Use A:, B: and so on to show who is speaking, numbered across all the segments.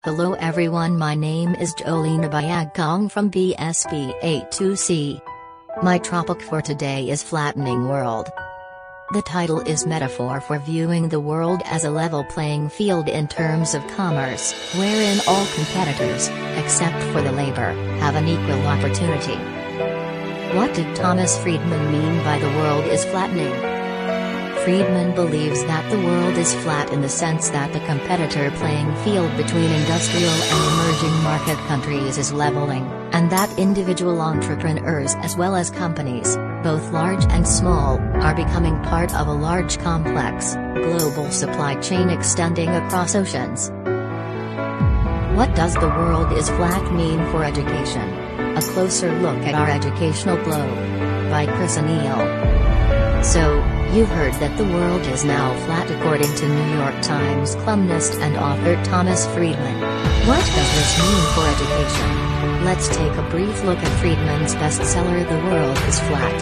A: Hello everyone, my name is Jolina Biagcong from Bsba A2C. My topic for today is Flattening World. The title is metaphor for viewing the world as a level playing field in terms of commerce, wherein all competitors, except for the labor, have an equal opportunity. What did Thomas Friedman mean by the world is flattening? Friedman believes that the world is flat in the sense that the competitor playing field between industrial and emerging market countries is leveling, and that individual entrepreneurs as well as companies, both large and small, are becoming part of a large complex, global supply chain extending across oceans. What does the world is flat mean for education? A closer look at our educational globe. By Chris O'Neill. So, you've heard that the world is now flat according to New York Times columnist and author Thomas Friedman. What does this mean for education? Let's take a brief look at Friedman's bestseller The World is Flat.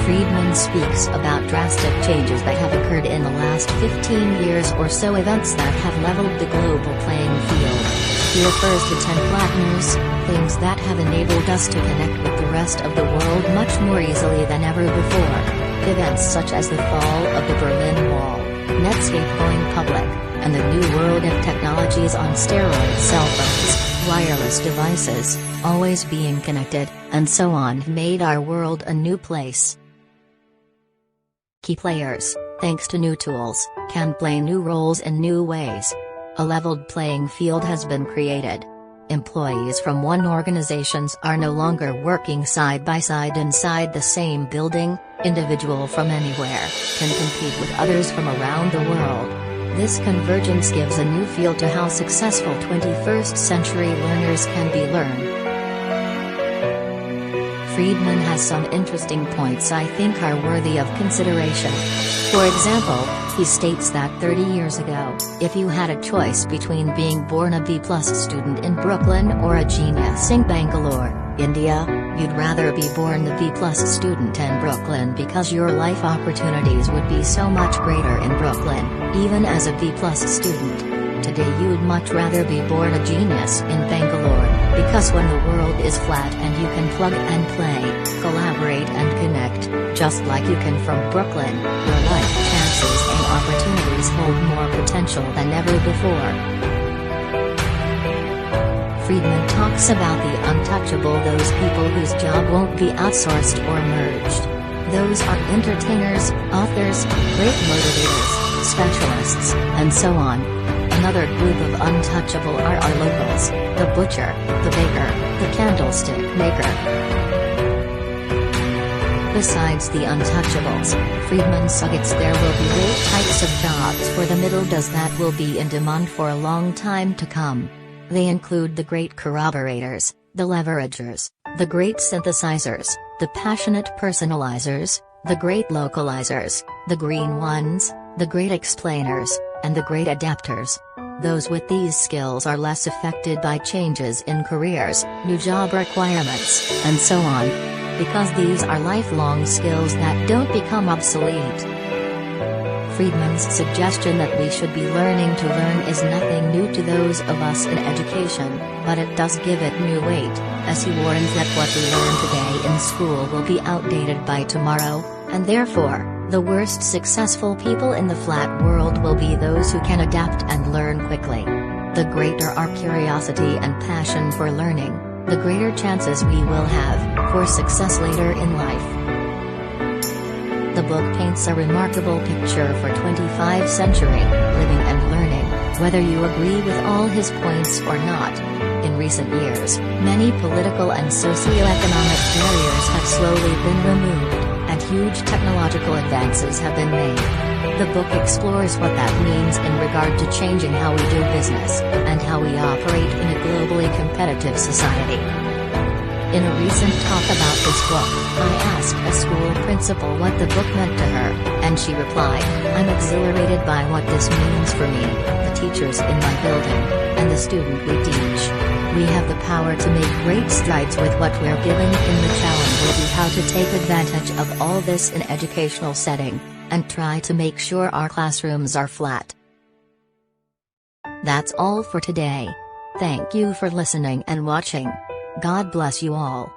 A: Friedman speaks about drastic changes that have occurred in the last 15 years or so, events that have leveled the global playing field. He refers to 10 flatteners, things that have enabled us to connect with the rest of the world much more easily than ever before. Events such as the fall of the Berlin Wall, Netscape going public, and the new world of technologies on steroids, cell phones, wireless devices, always being connected, and so on made our world a new place. Key players, thanks to new tools, can play new roles in new ways. A leveled playing field has been created. Employees from one organizations are no longer working side by side inside the same building. Individual from anywhere can compete with others from around the world. This convergence gives a new feel to how successful 21st century learners can be learned. Friedman has some interesting points I think are worthy of consideration. For example, he states that 30 years ago, if you had a choice between being born a B+ student in Brooklyn or a genius in Bangalore, India, you'd rather be born the B+ student in Brooklyn because your life opportunities would be so much greater in Brooklyn, even as a B+ student. Today you'd much rather be born a genius in Bangalore, because when the world is flat and you can plug and play, collaborate and connect, just like you can from Brooklyn, your life chances and opportunities hold more potential than ever before. Friedman talks about the untouchable, those people whose job won't be outsourced or merged. Those are entertainers, authors, great motivators, specialists, and so on. Another group of untouchable are our locals, the butcher, the baker, the candlestick maker. Besides the untouchables, Friedman suggests there will be 8 types of jobs for the middle that will be in demand for a long time to come. They include the great corroborators, the leveragers, the great synthesizers, the passionate personalizers, the great localizers, the green ones, the great explainers, and the great adapters. Those with these skills are less affected by changes in careers, new job requirements, and so on, because these are lifelong skills that don't become obsolete. Friedman's suggestion that we should be learning to learn is nothing new to those of us in education, but it does give it new weight, as he warns that what we learn today in school will be outdated by tomorrow, and therefore, the worst successful people in the flat world will be those who can adapt and learn quickly. The greater our curiosity and passion for learning, the greater chances we will have for success later in life. The book paints a remarkable picture for 25th century living and learning, whether you agree with all his points or not. In recent years, many political and socio-economic barriers have slowly been removed, and huge technological advances have been made. The book explores what that means in regard to changing how we do business, and how we operate in a globally competitive society. In a recent talk about this book, I asked a school principal what the book meant to her, and she replied, "I'm exhilarated by what this means for me, the teachers in my building, and the student we teach. We have the power to make great strides with what we're given, in the challenge will be how to take advantage of all this in educational setting, and try to make sure our classrooms are flat." That's all for today. Thank you for listening and watching. God bless you all.